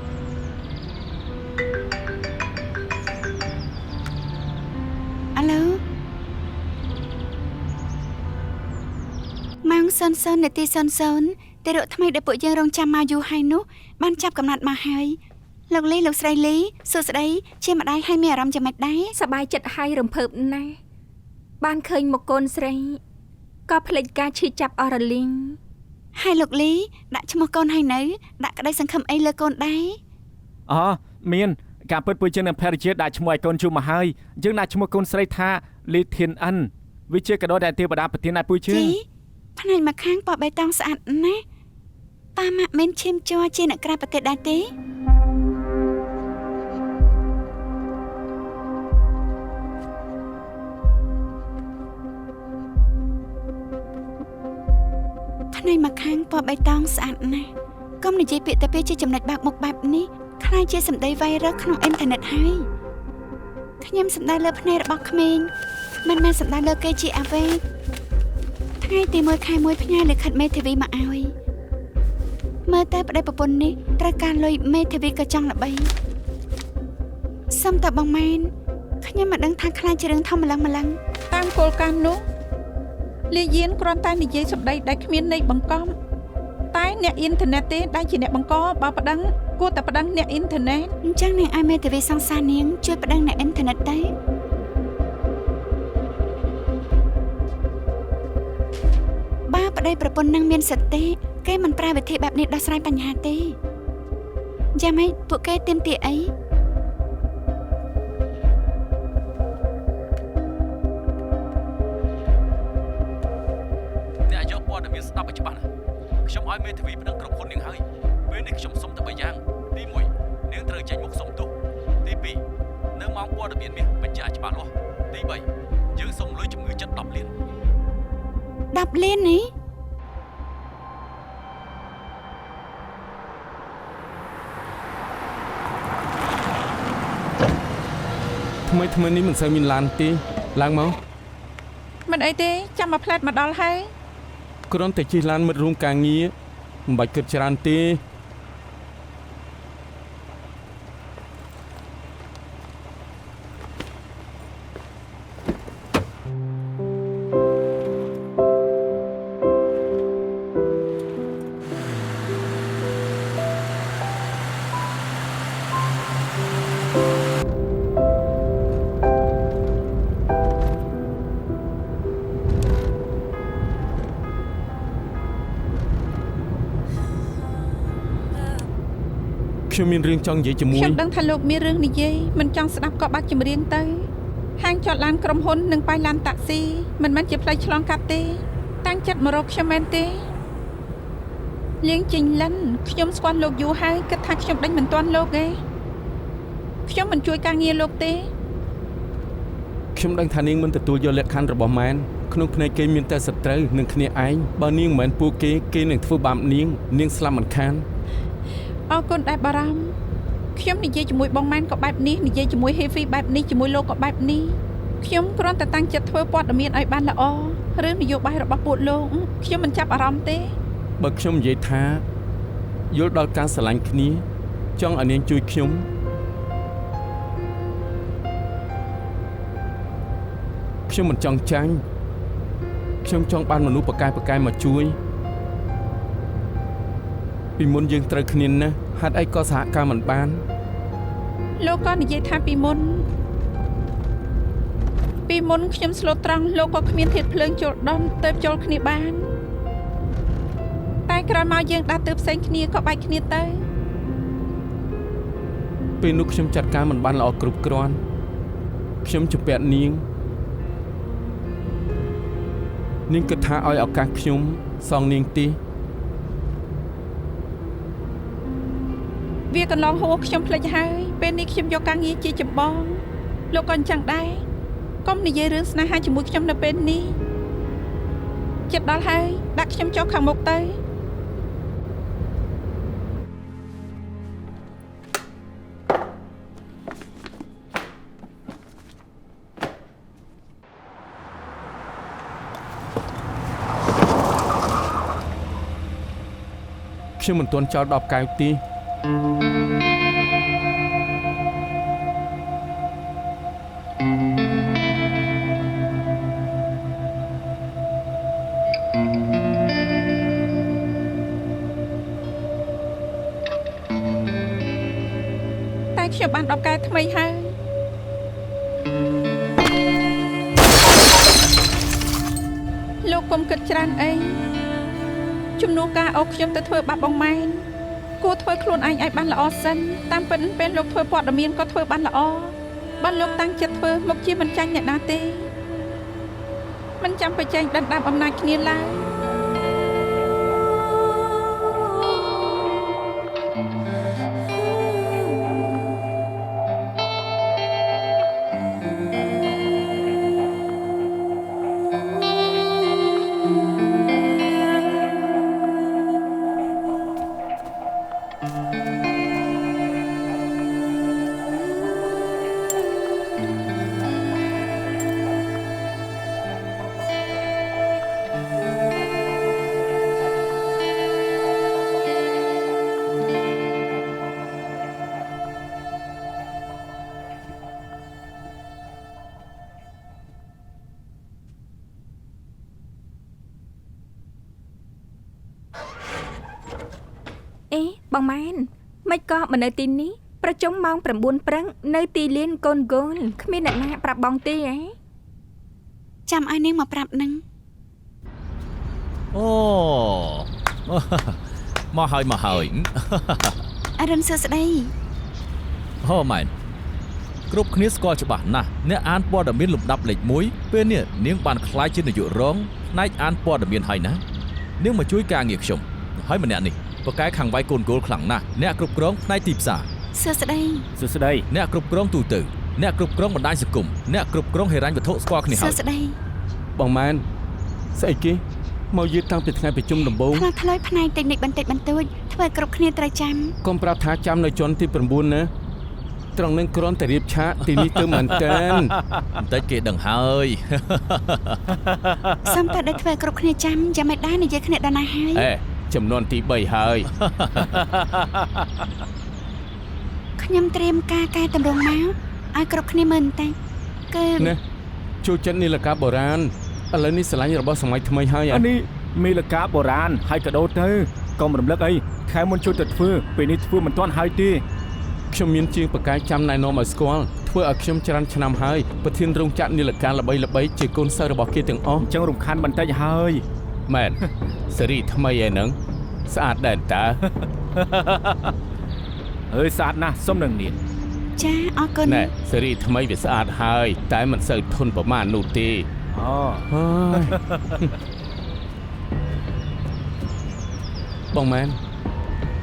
អាឡូម៉ោង00នាទី00ទីរកថ្មីដែលពួកយើងរងចាំមកយូរហើយនោះបានចាប់កំណត់មកហើយលោកលីលោកស្រីលីសួស្ដីជាម្ដាយហើយមានអារម្មណ៍យ៉ាងម៉េចដែរ សប្បាយចិត្តហើយរំភើបណាស់បានឃើញមកកូនស្រីក៏ភ្លេចការឈឺចាប់អរលីង ហើយលោកលីដាក់ឈ្មោះកូនហើយនៅដាក់ក្តីសង្ឃឹមអីលើកូនដែរ អូមានការពិតពួកយើងនៅភរិយាដាក់ឈ្មោះឲ្យកូនជុំមកហើយយើងដាក់ឈ្មោះកូនស្រីថាលីធានអិនវាជាកដោដែលទេវតាប្រទានឲ្យពួកយើង ផ្នែកមកខាងប៉បៃតងស្អាតណាស់ប៉ាម៉ាក់មានឈាមជ័រជាអ្នកក្រៅប្រទេសដែរទេផ្នែកមកខាងប៉បៃតងស្អាតណាស់កុំនិយាយពាក្យតែពេលជាចំណុចបាក់មុខបែបនេះខ្លាចជាសម្ដីវាយរ៉ាល់ក្នុងអ៊ីនធឺណិតហើយខ្ញុំសម្ដែងលើភ្នែករបស់ក្មេងមិនមែនសម្ដែងលើគេជាអាវេក ថ្ងៃទី1ខែ1ផ្ញើលិខិតមេធាវីមកឲ្យមើលតែប្តីប្រពន្ធនេះត្រូវការលុយមេធាវីក៏ចង់ល្បីសុំតបងម៉ែនខ្ញុំមិនដឹងថាខ្លាចជារឿងធំម្លឹង តាមគោលការណ៍នោះលាយានគ្រាន់តែនិយាយសម្ដីដែលគ្មានន័យបង្កប់តែអ្នកអ៊ីនធឺណិតទេដែលជាអ្នកបង្កបើប្តឹងគួរតែប្តឹងអ្នកអ៊ីនធឺណិត អញ្ចឹងនាងឲ្យមេធាវីសង្សារនាងជួយប្តឹងអ្នកអ៊ីនធឺណិតទៅបើប្តីប្រពន្ធនឹងមានសតិគេមិនប្រើវិធីបែបនេះដោះស្រាយបញ្ហាទេយ៉ាងម៉េចពួកគេទាមទារអី មានស្ដាប់ឲ្យច្បាស់ណាខ្ញុំឲ្យមេធាវីប្តឹងក្រុមហ៊ុននាងហើយពេលនេះខ្ញុំសុំតែ3យ៉ាងទី1នាងត្រូវចេញមុខសុំទោសទី2នៅម៉ោងព័ត៌មានមាសបញ្ជាក់ច្បាស់លាស់ទី3យើងសុំលុយជំងឺចិត្ត10 លាន 10 លាននេះ ថ្មីនេះមិនសូវមានឡានទេឡើងមក មិនអីទេចាំមកផ្លែតមកដល់ហើយ គ្រាន់តែជិះឡានមិត្តរួមការងារមិនបាច់គិតច្រើនទេ ខ្ញុំមានរឿងចង់និយាយជាមួយ ខ្ញុំដឹងថាលោកមានរឿងនិយាយមិនចង់ស្ដាប់ក៏បាក់ចម្រៀងទៅហាងចតឡានក្រុមហ៊ុននិងប៉ៃឡានតាក់ស៊ីមិនមែនជាផ្លូវឆ្លងកាត់ទេតាំងចិត្តមករកខ្ញុំមែនទេលៀងជីងលិនខ្ញុំស្គាល់លោកយូរហើយគិតថាខ្ញុំដេញមិនទាន់លោកទេខ្ញុំមិនជួយការងារលោកទេ ខ្ញុំដឹងថានាងមិនទទួលយកលក្ខខណ្ឌរបស់ម៉ែនក្នុងភ្នែកគេមានតែសត្រូវនឹងគ្នាឯងបើនាងមិនមែនពួកគេនឹងធ្វើបាបនាងស្លាប់មិនខាន អរគុណដែលបារម្ភខ្ញុំនិយាយជាមួយបងម៉ែនក៏បែបនេះនិយាយជាមួយ Heavy បែបនេះជាមួយលោកក៏បែបនេះខ្ញុំគ្រាន់តែតាំងចិត្តធ្វើព័ត៌មានឲ្យបានល្អរឿងនយោបាយរបស់ពួកលោកខ្ញុំមិនចាប់អារម្មណ៍ទេ បើខ្ញុំនិយាយថាយល់ដល់ការស្រឡាញ់គ្នាចង់ឲ្យនាងជួយខ្ញុំមិនចង់ចាញ់ខ្ញុំចង់បានមនុស្សប្រកែមកជួយពីមុនយើងត្រូវគ្នាណាស់ហេតុអីក៏សហការមិនបាន លោកក៏និយាយថាពីមុនខ្ញុំស្លូតត្រង់លោកក៏គ្មានធាតុភ្លើងចូលដំទៅចូលគ្នាបានតែក្រោយមកយើងដាក់ទៅផ្សេងគ្នាក៏បែកគ្នាទៅ ពេលនោះខ្ញុំចាត់ការមិនបានល្អគ្រប់គ្រាន់ខ្ញុំជំពាក់នាងគិតថាឲ្យឱកាសខ្ញុំសងនាងទី វាកន្លងហួរខ្ញុំភ្លេចហើយពេលនេះខ្ញុំយកការងារជាចម្បងលោកក៏អញ្ចឹងដែរកុំនិយាយរឿងស្នេហាជាមួយខ្ញុំនៅពេលនេះចិត្តដល់ហើយដាក់ខ្ញុំចុះខាងមុខទៅខ្ញុំមិនទាន់ចោល10កែវទេ តែខ្ញុំបាន10កែថ្មីហើយលោកកុំគិតច្រើនអីជំនួសការអោបខ្ញុំទៅធ្វើបាបបងម៉ែនគួរធ្វើខ្លួនឯងឲ្យបានល្អសិនតាមពិតពេលលោកធ្វើព័ត៌មានក៏ធ្វើបានល្អបើលោកតាំងចិត្តធ្វើមកជាមិនចាញ់អ្នកណាទេមិនចាំប្រជែងដណ្ដើមអំណាចគ្នាឡើយ បងម៉ែនមិនក៏មកនៅទីនេះប្រជុំម៉ោង 9 ព្រឹកនៅទីលានកូនហ្គោលគ្មានអ្នកណាប្រាប់បងទេហ៎ ចាំឲ្យនាងមកប្រាប់នឹង អូ មកហើយ អរុនសួស្ដី អូម៉ែនគ្រប់គ្នាស្គាល់ច្បាស់ណាស់អ្នកអានព័ត៌មានលំដាប់លេខ1ពេលនេះនាងបានក្លាយជានាយករងផ្នែកអានព័ត៌មានហើយណា នាងមកជួយការងារខ្ញុំហើយម្នាក់នេះប្រកែខាងវាយកូនគោលខ្លាំងណាស់អ្នកគ្រប់គ្រងផ្នែកទីផ្សារ សួស្តី សួស្តី អ្នកគ្រប់គ្រងទូទៅអ្នកគ្រប់គ្រងបណ្ដាញសង្គមអ្នកគ្រប់គ្រងហិរញ្ញវត្ថុស្គាល់គ្នា សួ ហើយ ស្តី បងម៉ែនស្អីគេមកយឺតតាំងពីថ្ងៃប្រជុំដំបូង ផ្លាស់ថ្លៃផ្នែកតិចនិចបន្តិចបន្តួចធ្វើឲ្យគ្រប់គ្នាត្រូវចាំ កុំប្រាប់ថាចាំនៅជាន់ទី9ណាត្រង់នឹងគ្រាន់តែរៀបឆាកទីនេះទៅមែនតើ បន្តិចគេដឹងហើយ សូមតែឲ្យធ្វើឲ្យគ្រប់គ្នាចាំយ៉ាងមិនដែរនិយាយគ្នាដល់ណាហើយ អេចំនួនទី3ហើយ ខ្ញុំត្រៀមការកែតម្រង់មកឲ្យគ្រប់គ្នាមើលបន្តិចគឺ ណាចូលចិត្តនីលកាបុរាណឥឡូវនេះស្រឡាញ់របស់សម័យថ្មីហើយ អានេះមីលកាបុរាណហើយក៏ដូរទៅកុំរំលឹកអីខែមុនជួយទៅធ្វើពេលនេះធ្វើមិនទាន់ហើយទេ ខ្ញុំមានជាងប្រកាយចាំណែនាំឲ្យស្គាល់ធ្វើឲ្យខ្ញុំច្រើនឆ្នាំហើយប្រធានរោងចក្រនីលកាល្បីៗជាកូនសិស្សរបស់គេទាំងអស់ អញ្ចឹងរំខានបន្តិចហើយ មែនសេរីថ្មីឯហ្នឹងស្អាតដែរតើ អើយស្អាតណាស់សុំនឹងនាង ចាអរគុណ ណែសេរីថ្មីវាស្អាតហើយតែមិនសូវធន់ប្រមាណនោះទេ អូ ហើយបងមែន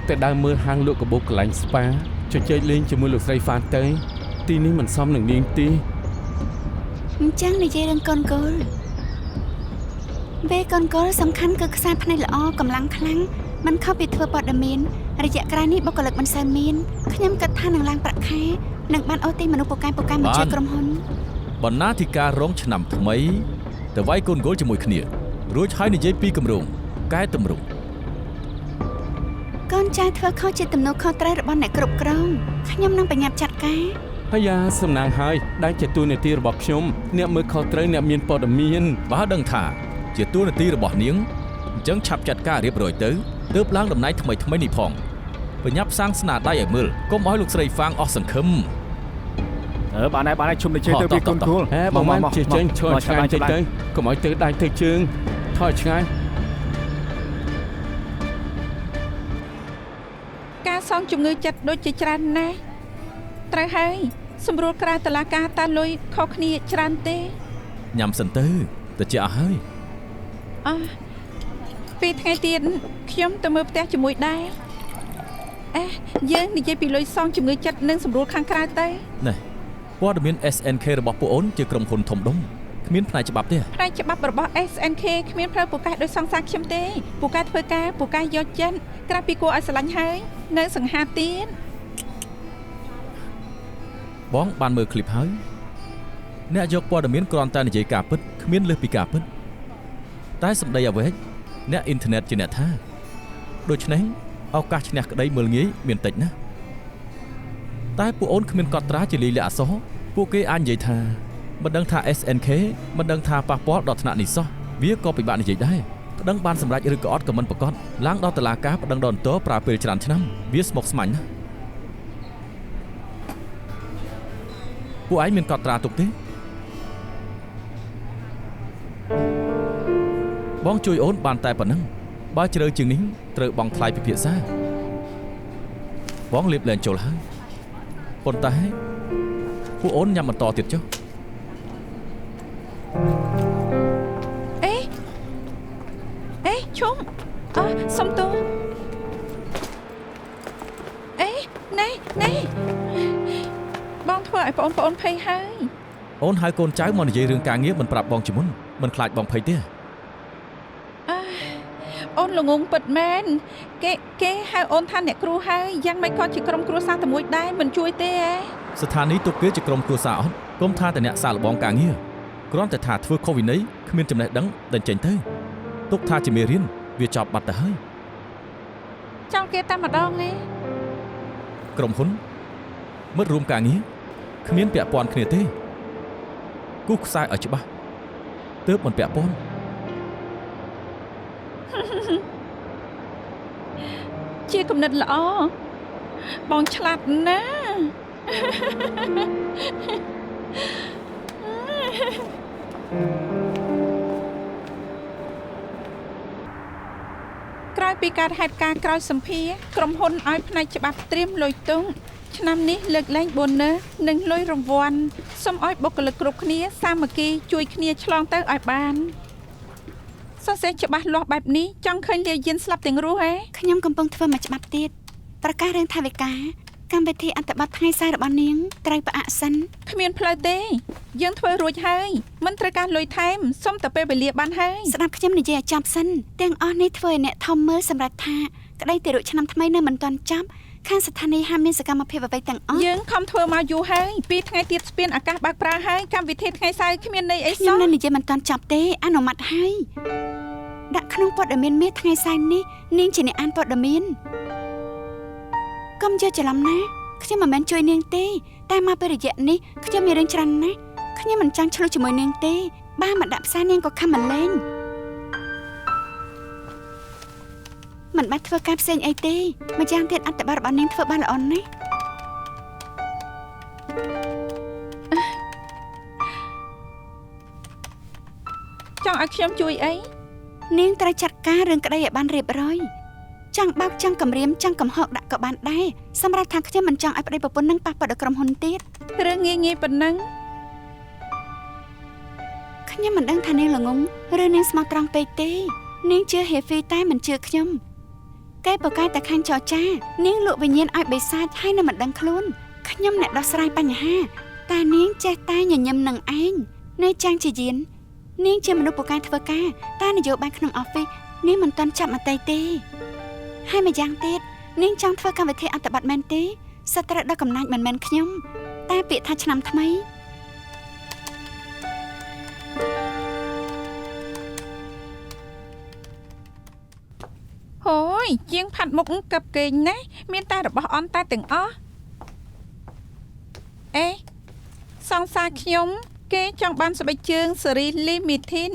តែដើរមើលហាងលក់កាបូបកន្លែងស្ប៉ាជជែកលេងជាមួយលោកស្រីហ្វានទៅទីនេះមិនសមនឹងនាងទេ អញ្ចឹងនិយាយរឿងកូនគោលពេលកូនគោលសំខាន់គឺខ្សែភ្នែកល្អកម្លាំងខ្លាំងមិនខុសពីធ្វើព័ត៌មានរយៈក្រោយនេះបុគ្គលិកមិនសូវមានខ្ញុំគិតថានឹងឡើងប្រាក់ខែនឹងបានអូទីមនុស្សពូកែមកជួយក្រុមហ៊ុន បណ្ណាធិការរងឆ្នាំថ្មីទៅវាយកូនគោលជាមួយគ្នារួចហើយនិយាយពីគម្រោងកែតម្រង់ កូនចៅធ្វើខុសជាទំនួលខុសត្រូវរបស់អ្នកគ្រប់គ្រងខ្ញុំនឹងប្រញាប់ចាត់ការ ហើយយ៉ាសំណាងហើយដែលជាទូនាទីរបស់ខ្ញុំអ្នកមើលខុសត្រូវអ្នកមានព័ត៌មាន បើដឹងថាជាតួនាទីរបស់នាងអញ្ចឹងឆាប់ចាត់ការរៀបរយទៅទើបឡើងតំណែងថ្មីនេះផងបញ្ញាប់សាងស្នាដៃឲ្យមើលកុំឲ្យលោកស្រីហ្វាងអស់សង្ឃឹម បានហើយជុំទៅជើងទៅពីកូនគោល ហេបងមិនជាចេញឈរឆ្ងាយតិចទៅកុំឲ្យទៅដៃទៅជើងថយឆ្ងាយ ការសងជំងឺចិត្តដូចជាច្រើនណាស់ត្រូវហើយសម្រួលក្រៅតឡាការតាលុយខុសគ្នាច្រើនទេ ញ៉ាំសិនទៅតែជាអស់ហើយ អើពីថ្ងៃទៀតខ្ញុំទៅមើលផ្ទះជាមួយដែរយើងនិយាយពីលុយសងជំងឺចិត្តនិងសម្រួលខាងក្រៅទៅ ណែព័ត៌មាន SNK របស់ពួកអូនជាក្រុមហ៊ុនធំដុំគ្មានផ្នែកច្បាប់ទេ ផ្នែកច្បាប់របស់ SNK គ្មានផ្លូវពូកែដោយសង្សារខ្ញុំទេពូកែធ្វើការពូកែយកចិត្តក្រៅពីគួរឲ្យស្រឡាញ់ហើយនៅសង្ហាទៀត បងបានមើលឃ្លីបហើយអ្នកយកព័ត៌មានគ្រាន់តែនិយាយការពិតគ្មានលើសពីការពិតតែសម្ដីអ្វីអ្នកអ៊ីនធឺណិតជាអ្នកថាដូច្នេះឱកាសឈ្នះក្តីមើលងាយមានតិចណាស់តែពួកអូនគ្មានកត់ត្រាជាលិលាអក្សរពួកគេអាចនិយាយថាមិនដឹងថា SNK មិនដឹងថាប៉ះពាល់ដល់ថ្នាក់នេះសោះវាក៏ពិបាកនិយាយដែរប្តឹងបានសម្រេចឬក៏អត់ក៏មិនប្រកាសឡើងដល់តុលាការប្តឹងដល់អន្តរប្រើពេលច្រើនឆ្នាំវាស្មុគស្មាញណាស់ពួកឯងមានកត់ត្រាទុកទេបងជួយអូនបានតែប៉ុណ្ណឹងបើជ្រើជាងនេះត្រូវបង់ថ្លៃពិភាក្សាបងលៀបលែងចូលហើយប៉ុន្តែពួកអូនញ៉ាំបន្តទៀតចុះ ឈុំសុំទោសណែបងធ្វើឲ្យបងប្អូនភ័យហើយ អូនហៅកូនចៅមកនិយាយរឿងការងារមិនប្រាប់បងជាមុនមិនខ្លាចបងភ័យទេ អូនល្ងងពិតមែនគេហៅអូនថាអ្នកគ្រូហើយយ៉ាងម៉េចក៏ជាក្រុមគ្រួសារតែមួយដែរមិនជួយទេ ស្ថានីយ៍ទុកគេជាក្រុមគ្រួសារអត់កុំថាតែអ្នកសាកល្បងការងារគ្រាន់តែថាធ្វើខុសវិន័យគ្មានចំណេះដឹងដេញចេញទៅទុកថាជាមេរៀនវាចប់បាត់ទៅហើយ ចោលគេតែម្ដងទេ ក្រុមហ៊ុនមិត្តរួមការងារគ្មានពាក់ព័ន្ធគ្នាទេគូខ្សែឲ្យច្បាស់ទើបមិនពាក់ព័ន្ធ ជាគំនិតល្អបងឆ្លាតណាស់ ក្រោយពីការហេតុការណ៍ក្រោយសម្ភារក្រុមហ៊ុនឲ្យផ្នែកច្បាប់ត្រៀមលុយទុំឆ្នាំនេះលើកលែង bonus និងលុយរង្វាន់សូមឲ្យបុគ្គលិកគ្រប់គ្នាសាមគ្គីជួយគ្នាឆ្លងទៅឲ្យបាន សរសេរច្បាស់លាស់បែបនេះចង់ឃើញលាយានស្លាប់ទាំងរស់ហ៎ ខ្ញុំកំពុងធ្វើមួយច្បាប់ទៀតប្រកាសរឿងថវិកាកម្មវិធីអន្តប័តថ្ងៃសៅរ៍របស់នាងត្រូវផ្អាកសិន គ្មានផ្លូវទេយើងធ្វើរួចហើយមិនត្រូវការលុយថែមសុំតែពេលវេលាបានហើយ ស្ដាប់ខ្ញុំនិយាយឲ្យចប់សិនទាំងអស់នេះធ្វើឲ្យអ្នកធំមើលសម្រាប់ថាក្តីទារកឆ្នាំថ្មីនៅមិនទាន់ចប់ខាងស្ថានីយ៍ហាមមានសកម្មភាពអ្វីទាំងអស់ យើងខំធ្វើមកយូរហើយ2ថ្ងៃទៀតស្ពានអាកាសបើកប្រើហើយកម្មវិធីថ្ងៃសៅរ៍គ្មានន័យអីសោះ ខ្ញុំនៅនិយាយមិនទាន់ចប់ទេអនុម័តហើយដាក់ក្នុងព័ត៌មានមាសថ្ងៃសៅរ៍នេះនាងជាអ្នកអានព័ត៌មានកុំយល់ច្រឡំណាខ្ញុំមិនមែនជួយនាងទេតែមកពេលរយៈនេះខ្ញុំមានរឿងច្រើនណាស់ខ្ញុំមិនចង់ឆ្លោះជាមួយនាងទេបើមិនដាក់ផ្សាយនាងក៏ខំមិនលេងមិនបាច់ធ្វើការផ្សេងអីទេម្យ៉ាងទៀតអត្តបទរបស់នាងធ្វើបានល្អណាស់ ចង់ឲ្យខ្ញុំជួយអី នាងត្រូវចាត់ការរឿងក្តីឲ្យបានរៀបរយចង់បោកចង់គំរាមចង់កំហកដាក់ក៏បានដែរសម្រាប់ថាខ្ញុំមិនចង់ឲ្យប្តីប្រពន្ធនឹងប៉ះពាល់ដល់ក្រុមហ៊ុនទៀត រឿងងាយប៉ុណ្ណឹង ខ្ញុំមិនដឹងថានាងល្ងងឬនាងស្មោះត្រង់ពេកទេនាងជឿហេហ្វីតែមិនជឿខ្ញុំកែបកែតែខាងចរចានាងលក់វិញ្ញាណឲ្យបិសាចហើយនៅមិនដឹងខ្លួនខ្ញុំអ្នកដោះស្រាយបញ្ហាតែនាងចេះតែញញឹមនឹងឯងនៅចាងជាយាននាងជាមនុស្សពូកែធ្វើការតែនយោបាយក្នុងអอฟហ្វិសនាងមិនទាន់ចាប់មតិទេហើយម្យ៉ាងទៀតនាងចង់ធ្វើកម្មវិធីអន្តប័តមែនទេសត្រូវដល់កំណាចមិនមែនខ្ញុំតែពាក្យថាឆ្នាំថ្មី ហូយជាងផាត់មុខកឹបគេងណាមានតែរបស់អន់តែទាំងអស់អេសង្សារខ្ញុំគេចង់បានស្បែកជើងសេរី Limited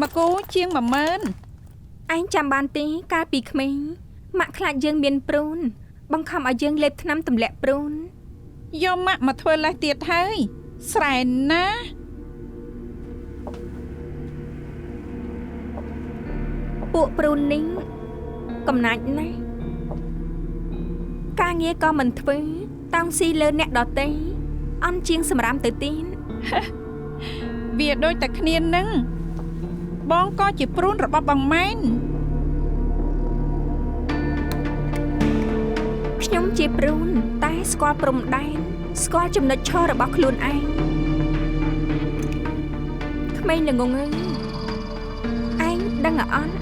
មកគូជាង 10000 ឯងចាំបានទេកាលពីក្មេងម៉ាក់ខ្លាចយើងមានព្រូនបង្ខំឲ្យយើងលេបថ្នាំទម្លាក់ព្រូន យកម៉ាក់មកធ្វើលេសទៀតហើយស្រែណាស់ ពួកព្រូននេះកំណាច់ណាស់ការងារក៏មិនធ្វើតោងស៊ីលើអ្នកដទៃអន់ជាងសម្រាមទៅទៀត វាដូចតែគ្នានឹងបងក៏ជាព្រូនរបស់បងម៉ែន ខ្ញុំជាព្រូនតែស្គាល់ព្រំដែនស្គាល់ចំណុចឈររបស់ខ្លួនឯងក្មេងល្ងងអើយឯងដឹងអត់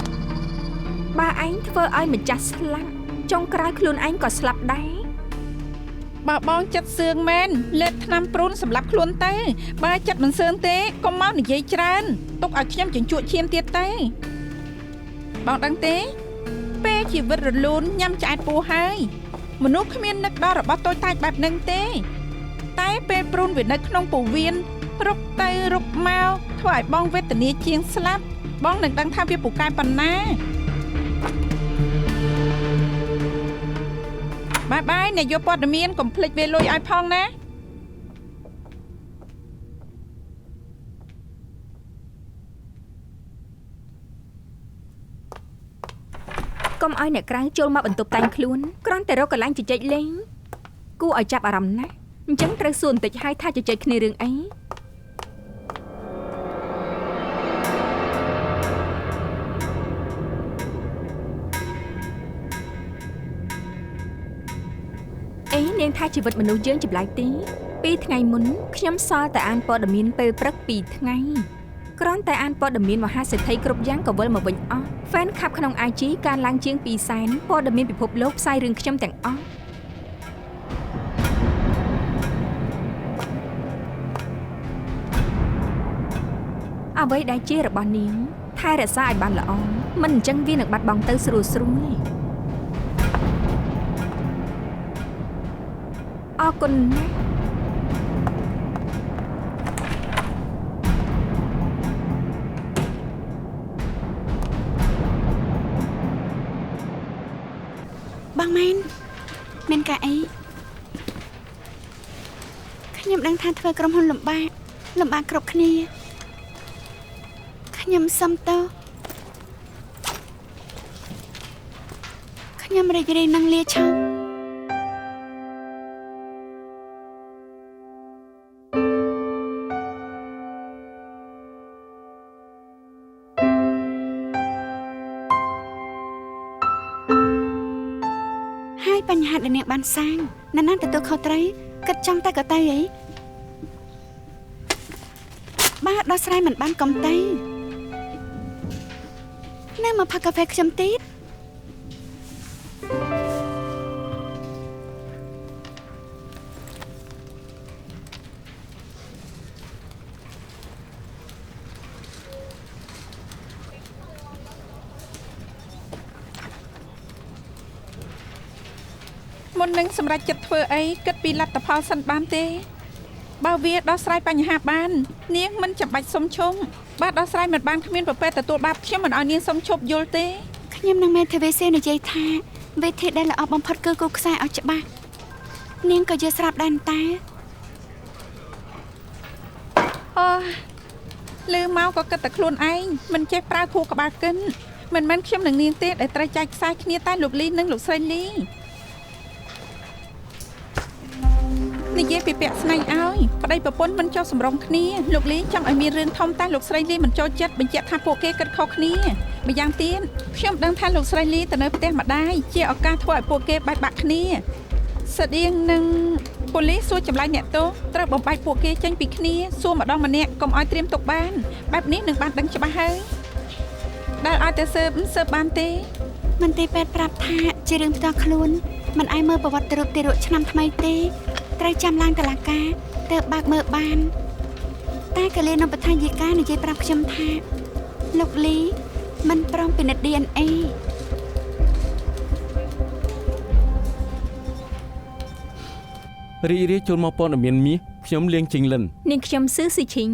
បើឯងធ្វើឲ្យម្ចាស់ស្លាប់ចុងក្រោយខ្លួនឯងក៏ស្លាប់ដែរ បើបងចិត្តសឿងមែនលេបថ្នាំព្រូនសម្រាប់ខ្លួនទៅបើចិត្តមិនសឿងទេកុំមកនិយាយច្រើនទុកឲ្យខ្ញុំជញ្ជក់ឈាមទៀតទេបងដឹងទេពេលជីវិតរលូនញ៉ាំឆ្អែតពូហើយមនុស្សគ្មាននឹកដល់របស់តូចតាចបែបហ្នឹងទេតែពេលព្រូនវានៅក្នុងពោះវៀនរុកទៅរុកមកធ្វើឲ្យបងវេទនាជាងស្លាប់បងនឹងដឹងថាវាពូកែប៉ុណ្ណាបាយអ្នកយកព័ត៌មានកុំភ្លេចវាលុយឲ្យផងណា កុំឲ្យអ្នកក្រៅចូលមកបន្ទប់តែងខ្លួនគ្រាន់តែរកកន្លែងជជែកលេងគួរឲ្យចាប់អារម្មណ៍ណាស់អញ្ចឹងត្រូវសួរបន្តិចឲ្យថាជជែកគ្នារឿងអីនាងថាជីវិតមនុស្សយើងចម្លែកទេ2ថ្ងៃមុនខ្ញុំសល់តែអានព័ត៌មានពេលព្រឹក2ថ្ងៃគ្រាន់តែអានព័ត៌មានមហាសេដ្ឋីគ្រប់យ៉ាងក៏វិលមកវិញអស់ Fan ខាប់ក្នុង IG កើនឡើងជាង 200,000 ព័ត៌មានពិភពលោកផ្សាយរឿងខ្ញុំទាំងអស់អ្វីដែលជារបស់នាងថែរក្សាឲ្យបានល្អមិនអញ្ចឹងវានឹងបាត់បង់ទៅស្រួលស្រួលអរគុណណាស់បងម៉ែនមានការអីខ្ញុំដឹងថាធ្វើក្រុមហ៊ុនលំបាកគ្រប់គ្នាខ្ញុំសុំទោសខ្ញុំរីករាយនឹងលាឈប់ ហើយបញ្ហាដែលនាងបានសាងណាស់ទទួលខុសត្រូវគិតចង់តែក៏ទៅអីបើដោះស្រាយមិនបានកុំទៅនៅមកផឹកកាហ្វេខ្ញុំទៀត មុននឹងសម្រេចចិត្តធ្វើអីគិតពីលទ្ធផលសិនបានទេបើវាដោះស្រាយបញ្ហាបាននាងមិនចាំបាច់សុំឈុំបើដោះស្រាយមិនបានគ្មានប្រពែទទួលបាបខ្ញុំមិនឲ្យនាងសុំឈប់យល់ទេ ខ្ញុំនឹងមេធាវីសេនិយាយថាវេធីដែលល្អបំផុតគឺគូខ្សែឲ្យច្បាស់នាងក៏យល់ស្រាប់ដែរតែ អូលឺមកក៏គិតតែខ្លួនឯងមិនចេះប្រើខួរក្បាលកិនមិនមែនខ្ញុំនឹងនាងទេដែលត្រូវចែកខ្សែគ្នាតែលោកលីនិងលោកស្រីលីនិយាយពីពាក្យស្នេហ៍ឲ្យប្តីប្រពន្ធមិនចោះសម្រុងគ្នាលោកលីចង់ឲ្យមានរឿងធំតែលោកស្រីលីមិនចូលចិត្តបញ្ជាក់ថាពួកគេគិតខុសគ្នាម្យ៉ាងទៀតខ្ញុំដឹងថាលោកស្រីលីទៅនៅផ្ទះម្ដាយជាឱកាសធ្វើឲ្យពួកគេបែកបាក់គ្នាស្តៀងនឹងប៉ូលីសសួរចម្លើយអ្នកទោសត្រូវបំបែកពួកគេចេញពីគ្នាសួរម្ដងម្នាក់កុំឲ្យត្រៀមទុកបានបែបនេះនឹងបានដឹងច្បាស់ហើយដែលឲ្យតែស៊ើបបានទេ មន្ត្រីពេទ្យប្រាប់ថាជារឿងផ្ទាល់ខ្លួនមិនអាចមើលប្រវត្តិរូបទារកឆ្នាំថ្មីទេត្រូវចាំឡើងតុលាការទើបបើកមើលបានតែកលៀននៅប្រធានយិកានិយាយប្រាប់ខ្ញុំថាលោកលីមិនព្រមពិនិត្យ DNA រីរាយចូលមកព័ត៌មានមាសខ្ញុំលៀងជីងលិន នាងខ្ញុំស៊ឺស៊ីឈីង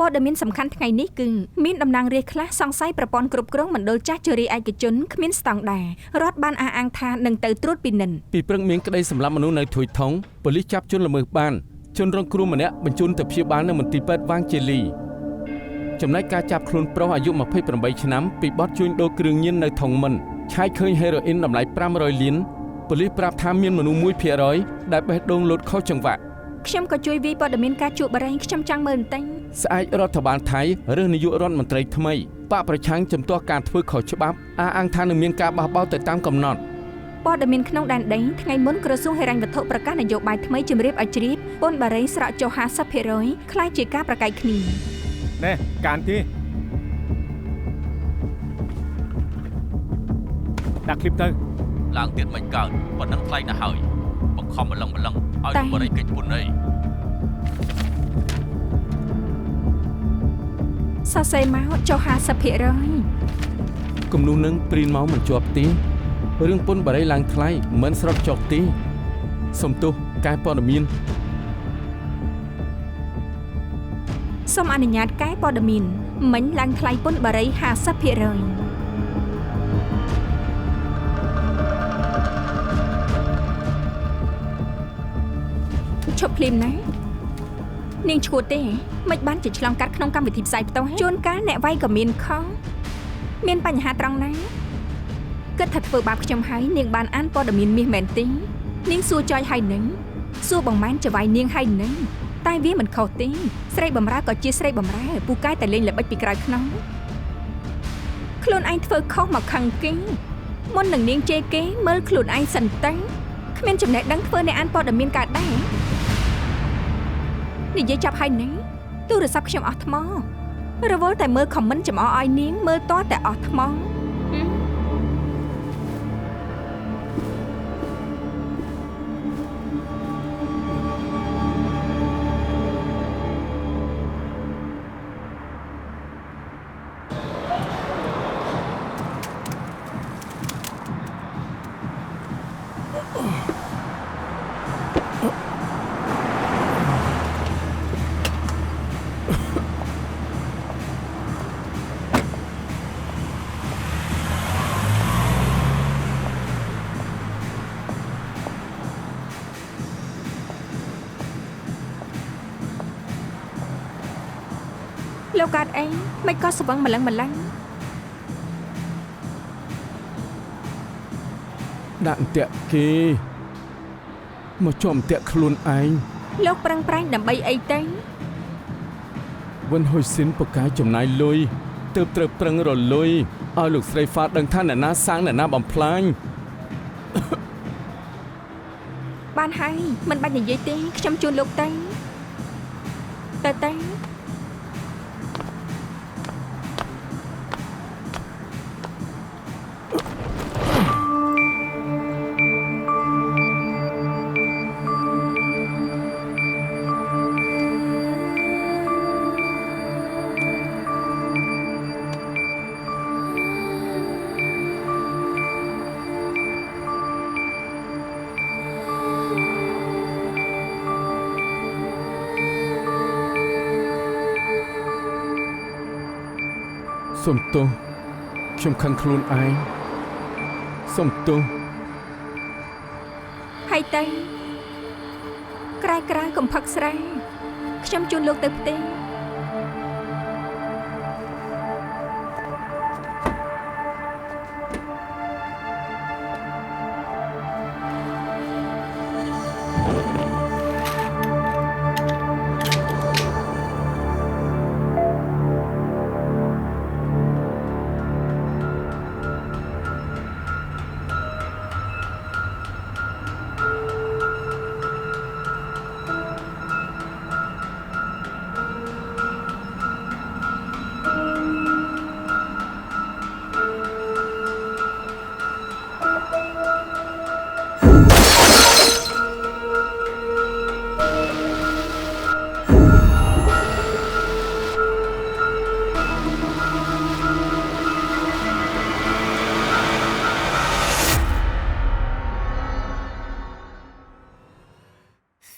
ព័ត៌មានសំខាន់ថ្ងៃនេះគឺមានតំណាងរាស្ត្រខ្លះសង្ស័យប្រព័ន្ធគ្រប់គ្រងមណ្ឌលចាស់ជរាឯកជនគ្មានស្តង់ដាររដ្ឋបានអះអាងថានឹងទៅត្រួតពិនិត្យ ពីព្រឹកមានក្តីសម្លាប់មនុស្សនៅធុយថុងប៉ូលីសចាប់ជនល្មើសបានជនរងគ្រោះម្នាក់បញ្ជូនទៅព្យាបាលនៅមន្ទីរពេទ្យវាងជេលីចំណែកការចាប់ខ្លួនប្រុសអាយុ28ឆ្នាំពីបទជួញដូរគ្រឿងញៀននៅថុងមិនឆែកឃើញហេរ៉ូអ៊ីនតម្លៃ500លានប៉ូលីសប្រាប់ថាមានមនុស្ស 1% ដែលបេះដូងលោតខុសចង្វាក់ ខ្ញុំក៏ជួយវាយព័ត៌មានការជួបបរិញ្ញខ្ញុំចង់មើលបន្តិច ស្អែករដ្ឋបាលថៃរើសនាយករដ្ឋមន្ត្រីថ្មីបកប្រឆាំងជំទាស់ការធ្វើខុសច្បាប់អះអាងថានឹងមានការបះបោរទៅតាមកំណត់ ព័ត៌មានក្នុងដែនដីថ្ងៃមុនក្រសួងហិរញ្ញវត្ថុប្រកាសនយោបាយថ្មីជម្រាបឲ្យជ្រាបពន្ធបារៃស្រកចុះ 50% ខ្លាចជាការប្រកែកគ្នា ណែកានទេដាក់คลิปទៅ ឡើងទៀតមិនកើតប៉ុណ្ណឹងថ្លៃណាស់ហើយបង្ខំម្លឹងឲ្យលោកបរិយកិច្ចពន្ធអី សរសេរមកចុះ 50% គំនូសនឹងព្រីនមកមិនជាប់ទេរឿងពន្ធបារីឡើងថ្លៃមិនស្រុតចុះទេសុំទោសកែព័ត៌មាន សូមអនុញ្ញាតកែព័ត៌មានមិញឡើងថ្លៃពន្ធបារី 50% ឈប់ភ្លាមណានាងឈួតទេមិនបានជាឆ្លងកាត់ក្នុងកម្មវិធីផ្សាយផ្ទាល់ជួនកាលអ្នកវាយក៏មានខុសមានបញ្ហាត្រង់ណាគិតថាធ្វើបាបខ្ញុំហើយនាងបានអានព័ត៌មានមាសមែនទេនាងសួរចុយហើយនឹងសួរបងម៉ែនចវាយនាងហើយនឹងតែវាមិនខុសទេស្រីបំរើក៏ជាស្រីបំរើពូកែតែលេងល្បិចពីក្រោយខ្នងខ្លួនឯងធ្វើខុសមកខឹងគេមុននឹងនាងជេរគេមើលខ្លួនឯងសិនទៅគ្មានចំណេះដឹងធ្វើអ្នកអានព័ត៌មានកើតដែរនិយាយចាប់ហើយនឹងទូរស័ព្ទខ្ញុំអស់ថ្មរវល់តែមើលខមមិនចំអឲ្យនាងមើលតតែអស់ថ្ម លោកកាត់អីមិនក៏ស្វឹងម្លឹងម្លាំង ដាក់អន្ទាក់គេមកជាប់អន្ទាក់ខ្លួនឯង លោកប្រឹងប្រែងដើម្បីអីទៅ វិនហ៊ុយស៊ីនប្រកាយចំណាយលុយទើបត្រូវប្រឹងរលុយឲ្យលោកស្រីហ្វាតដឹងថាអ្នកណាសាងអ្នកណាបំផ្លាញ បានហើយមិនបាច់និយាយទេខ្ញុំជូនលោកទៅទៅ សុំទោសខ្ញុំខឹងខ្លួនឯងសុំទោស ហើយទៅក្រែក្រែកំផឹកស្រាខ្ញុំជូនលោកទៅផ្ទះ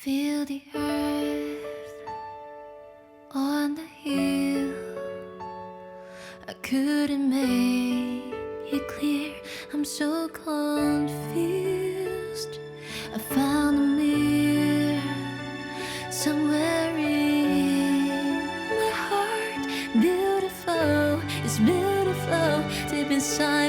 Feel the earth on the hill. I couldn't make it clear. I'm so confused. I found a mirror somewhere in my heart. Beautiful, it's beautiful deep inside